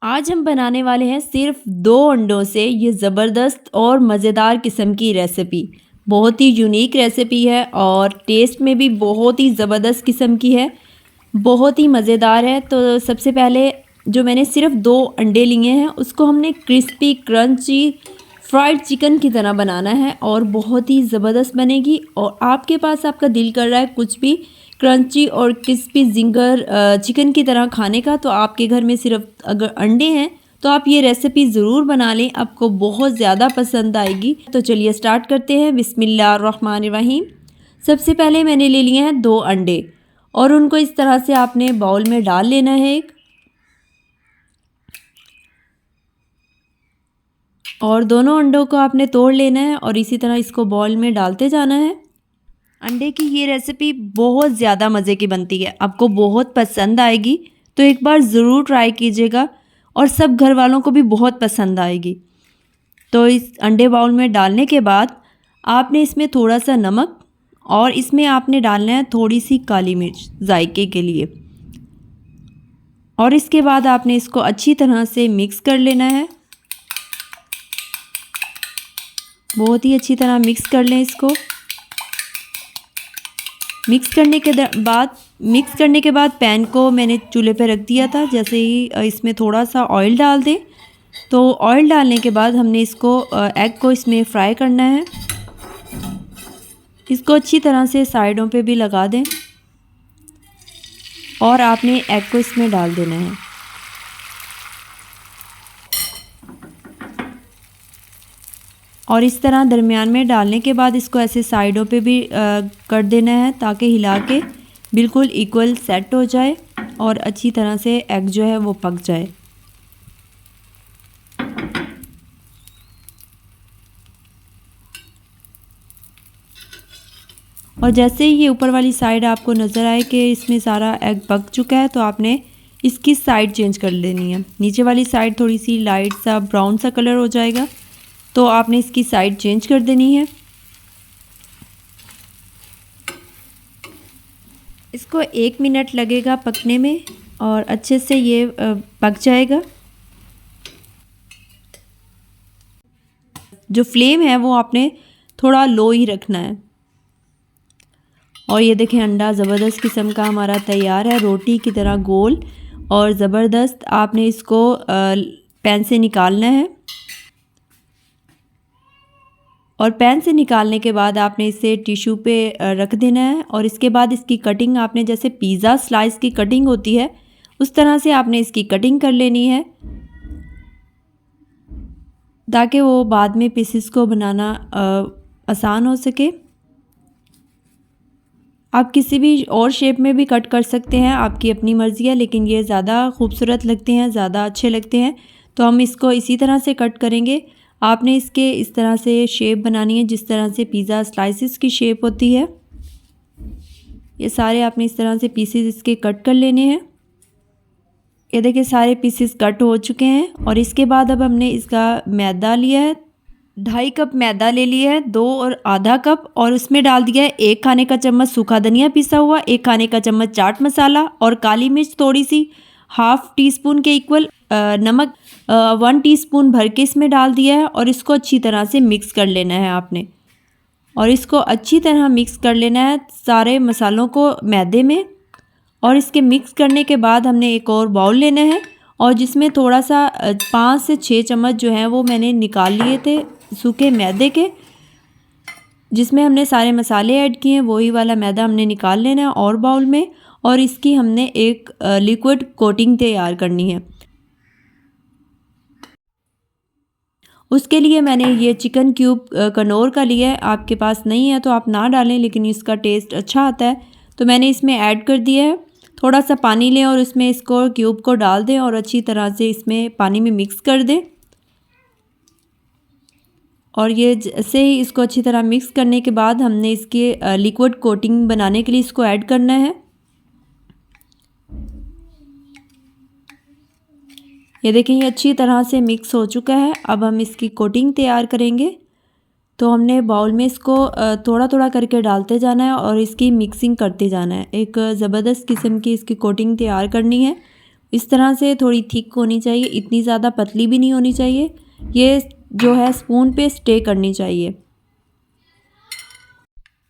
आज हम बनाने वाले हैं सिर्फ 2 अंडों से ये ज़बरदस्त और मज़ेदार किस्म की रेसिपी। बहुत ही यूनिक रेसिपी है और टेस्ट में भी बहुत ही ज़बरदस्त किस्म की है, बहुत ही मज़ेदार है। तो सबसे पहले जो मैंने सिर्फ 2 अंडे लिए हैं उसको हमने क्रिस्पी क्रंची फ्राइड चिकन की तरह बनाना है और बहुत ही ज़बरदस्त बनेगी। और आपके पास आपका दिल कर रहा है कुछ भी क्रंची और क्रिस्पी जिंगर चिकन की तरह खाने का, तो आपके घर में सिर्फ अगर अंडे हैं तो आप ये रेसिपी ज़रूर बना लें, आपको बहुत ज़्यादा पसंद आएगी। तो चलिए स्टार्ट करते हैं। बिस्मिल्लाहिर्रहमानिर्रहीम। सबसे पहले मैंने ले लिए हैं 2 अंडे और उनको इस तरह से आपने बाउल में डाल लेना है और दोनों अंडों को आपने तोड़ लेना है और इसी तरह इसको बाउल में डालते जाना है। अंडे की ये रेसिपी बहुत ज़्यादा मज़े की बनती है, आपको बहुत पसंद आएगी, तो एक बार ज़रूर ट्राई कीजिएगा और सब घर वालों को भी बहुत पसंद आएगी। तो इस अंडे बाउल में डालने के बाद आपने इसमें थोड़ा सा नमक और इसमें आपने डालना है थोड़ी सी काली मिर्च जायके के लिए, और इसके बाद आपने इसको अच्छी तरह से मिक्स कर लेना है। बहुत ही अच्छी तरह मिक्स कर लें इसको। मिक्स करने के बाद पैन को मैंने चूल्हे पे रख दिया था। जैसे ही इसमें थोड़ा सा ऑयल डाल दें, तो ऑयल डालने के बाद हमने इसको एग को इसमें फ्राई करना है। इसको अच्छी तरह से साइडों पे भी लगा दें और आपने एग को इसमें डाल देना है। और इस तरह दरमियान में डालने के बाद इसको ऐसे साइडों पे भी कर देना है ताकि हिला के बिल्कुल इक्वल सेट हो जाए और अच्छी तरह से एग जो है वो पक जाए। और जैसे ही ये ऊपर वाली साइड आपको नज़र आए कि इसमें सारा एग पक चुका है, तो आपने इसकी साइड चेंज कर लेनी है। नीचे वाली साइड थोड़ी सी लाइट सा ब्राउन सा कलर हो जाएगा, तो आपने इसकी साइड चेंज कर देनी है। इसको 1 मिनट लगेगा पकने में और अच्छे से ये पक जाएगा। जो फ्लेम है वो आपने थोड़ा लो ही रखना है। और ये देखें अंडा ज़बरदस्त किस्म का हमारा तैयार है, रोटी की तरह गोल और ज़बरदस्त। आपने इसको पैन से निकालना है और पैन से निकालने के बाद आपने इसे टिश्यू पे रख देना है। और इसके बाद इसकी कटिंग आपने जैसे पिज़्ज़ा स्लाइस की कटिंग होती है उस तरह से आपने इसकी कटिंग कर लेनी है, ताकि वो बाद में पीसेस को बनाना आसान हो सके। आप किसी भी और शेप में भी कट कर सकते हैं, आपकी अपनी मर्ज़ी है, लेकिन ये ज़्यादा खूबसूरत लगते हैं, ज़्यादा अच्छे लगते हैं, तो हम इसको इसी तरह से कट करेंगे। आपने इसके इस तरह से शेप बनानी है जिस तरह से पिज़्ज़ा स्लाइसिस की शेप होती है। ये सारे आपने इस तरह से पीसेस इसके कट कर लेने हैं। ये देखिए सारे पीसेस कट हो चुके हैं। और इसके बाद अब हमने इसका मैदा लिया है, 2.5 कप मैदा ले लिया है, 2 और आधा कप, और उसमें डाल दिया है 1 खाने का चम्मच सूखा धनिया पिसा हुआ, 1 खाने का चम्मच चाट मसाला और काली मिर्च थोड़ी सी, ½ टीस्पून के इक्वल नमक 1 टीस्पून भर के इसमें डाल दिया है। और इसको अच्छी तरह से मिक्स कर लेना है आपने, और इसको अच्छी तरह मिक्स कर लेना है सारे मसालों को मैदे में। और इसके मिक्स करने के बाद हमने एक और बाउल लेना है और जिसमें थोड़ा सा 5 से 6 चम्मच जो हैं वो मैंने निकाल लिए थे सूखे मैदे के, जिसमें हमने सारे मसाले ऐड किए हैं। वही वाला मैदा हमने निकाल लेना है और बाउल में, और इसकी हमने एक लिक्विड कोटिंग तैयार करनी है। उसके लिए मैंने ये चिकन क्यूब कनौर का लिया है, आपके पास नहीं है तो आप ना डालें, लेकिन इसका टेस्ट अच्छा आता है। तो मैंने इसमें ऐड कर दिया है। थोड़ा सा पानी लें और इसमें इसको क्यूब को डाल दें और अच्छी तरह से इसमें पानी में मिक्स कर दें। और ये जैसे ही इसको अच्छी तरह मिक्स करने के बाद हमने इसके लिक्विड कोटिंग बनाने के लिए इसको ऐड करना है। ये देखें ये अच्छी तरह से मिक्स हो चुका है। अब हम इसकी कोटिंग तैयार करेंगे। तो हमने बाउल में इसको थोड़ा थोड़ा करके डालते जाना है और इसकी मिक्सिंग करते जाना है। एक ज़बरदस्त किस्म की इसकी कोटिंग तैयार करनी है। इस तरह से थोड़ी थिक होनी चाहिए, इतनी ज़्यादा पतली भी नहीं होनी चाहिए। ये जो है स्पून पे स्टे करनी चाहिए।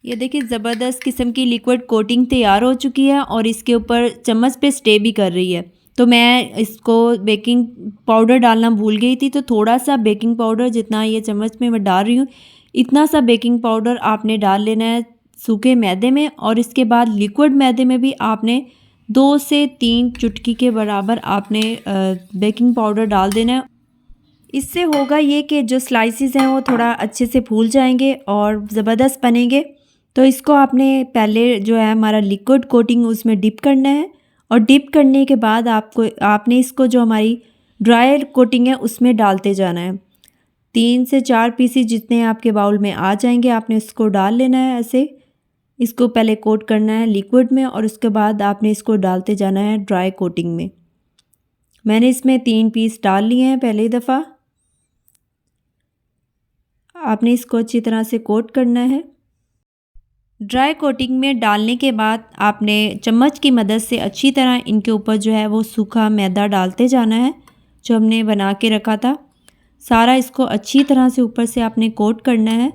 ये देखिए ज़बरदस्त किस्म की लिक्विड कोटिंग तैयार हो चुकी है और इसके ऊपर चम्मच पे स्टे भी कर रही है। तो मैं इसको बेकिंग पाउडर डालना भूल गई थी, तो थोड़ा सा बेकिंग पाउडर, जितना ये चम्मच में मैं डाल रही हूँ इतना सा बेकिंग पाउडर आपने डाल लेना है सूखे मैदे में। और इसके बाद लिक्विड मैदे में भी आपने 2 से 3 चुटकी के बराबर आपने बेकिंग पाउडर डाल देना है। इससे होगा ये कि जो स्लाइसेस हैं वो थोड़ा अच्छे से फूल जाएंगे और ज़बरदस्त बनेंगे। तो इसको आपने पहले जो है हमारा लिक्विड कोटिंग उसमें डिप करना है और डिप करने के बाद आपने इसको जो हमारी ड्राई कोटिंग है उसमें डालते जाना है। 3 से 4 पीसेस जितने आपके बाउल में आ जाएंगे आपने इसको डाल लेना है। ऐसे इसको पहले कोट करना है लिक्विड में और उसके बाद आपने इसको डालते जाना है ड्राई कोटिंग में। मैंने इसमें 3 पीस डाल लिए हैं पहली दफ़ा। आपने इसको अच्छी तरह से कोट करना है। ड्राई कोटिंग में डालने के बाद आपने चम्मच की मदद से अच्छी तरह इनके ऊपर जो है वो सूखा मैदा डालते जाना है जो हमने बना के रखा था। सारा इसको अच्छी तरह से ऊपर से आपने कोट करना है।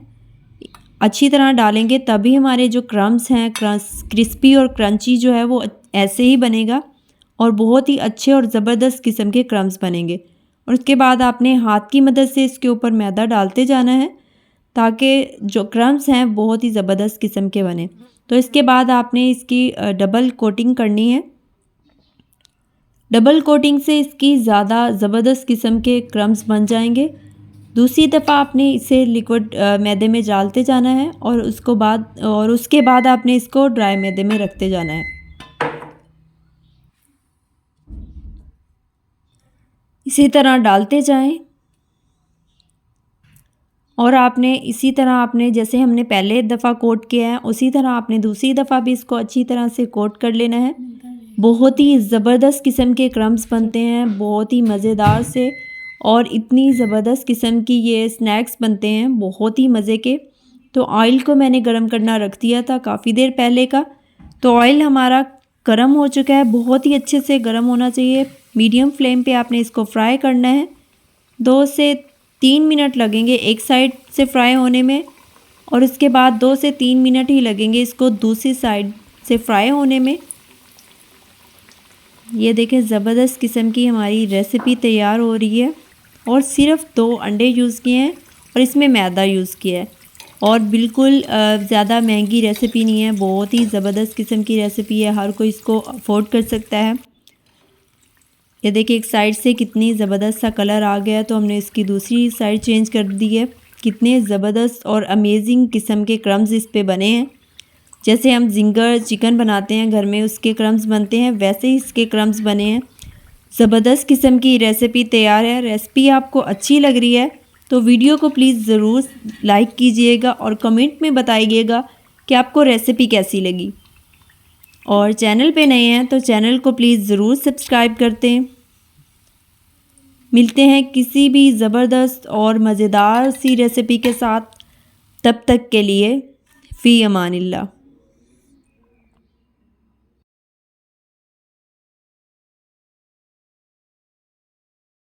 अच्छी तरह डालेंगे तभी हमारे जो क्रम्स हैं क्रिस्पी और क्रंची जो है वो ऐसे ही बनेगा और बहुत ही अच्छे और ज़बरदस्त किस्म के क्रम्स बनेंगे। और उसके बाद आपने हाथ की मदद से इसके ऊपर मैदा डालते जाना है ताकि जो क्रम्स हैं बहुत ही ज़बरदस्त किस्म के बने। तो इसके बाद आपने इसकी डबल कोटिंग करनी है। डबल कोटिंग से इसकी ज़्यादा ज़बरदस्त किस्म के क्रम्स बन जाएंगे। दूसरी दफ़ा आपने इसे लिक्विड मैदे में डालते जाना है और उसके बाद आपने इसको ड्राई मैदे में रखते जाना है। इसी तरह डालते जाएं और आपने इसी तरह आपने जैसे हमने पहले दफ़ा कोट किया है उसी तरह आपने दूसरी दफ़ा भी इसको अच्छी तरह से कोट कर लेना है। बहुत ही ज़बरदस्त किस्म के क्रम्स बनते हैं, बहुत ही मज़ेदार से, और इतनी ज़बरदस्त किस्म की ये स्नैक्स बनते हैं बहुत ही मज़े के। तो ऑयल को मैंने गरम करना रख दिया था काफ़ी देर पहले का। तो ऑयल हमारा गरम हो चुका है, बहुत ही अच्छे से गरम होना चाहिए। मीडियम फ्लेम पे आपने इसको फ्राई करना है। 2 से 3 मिनट लगेंगे एक साइड से फ्राई होने में और उसके बाद 2 से 3 मिनट ही लगेंगे इसको दूसरी साइड से फ्राई होने में। ये देखें ज़बरदस्त किस्म की हमारी रेसिपी तैयार हो रही है और सिर्फ 2 अंडे यूज़ किए हैं और इसमें मैदा यूज़ किया है और बिल्कुल ज़्यादा महंगी रेसिपी नहीं है, बहुत ही ज़बरदस्त किस्म की रेसिपी है, हर कोई इसको अफोर्ड कर सकता है। ये देखिए एक साइड से कितनी ज़बरदस्त सा कलर आ गया तो हमने इसकी दूसरी साइड चेंज कर दी है। कितने ज़बरदस्त और अमेजिंग किस्म के क्रम्स इस पे बने हैं। जैसे हम जिंगर चिकन बनाते हैं घर में उसके क्रम्स बनते हैं वैसे ही इसके क्रम्स बने हैं। ज़बरदस्त किस्म की रेसिपी तैयार है। रेसिपी आपको अच्छी लग रही है तो वीडियो को प्लीज़ ज़रूर लाइक कीजिएगा और कमेंट में बताइएगा कि आपको रेसिपी कैसी लगी। और चैनल पे नए हैं तो चैनल को प्लीज़ ज़रूर सब्सक्राइब करते हैं। मिलते हैं किसी भी ज़बरदस्त और मज़ेदार सी रेसिपी के साथ, तब तक के लिए फ़ी अमानिल्लाह।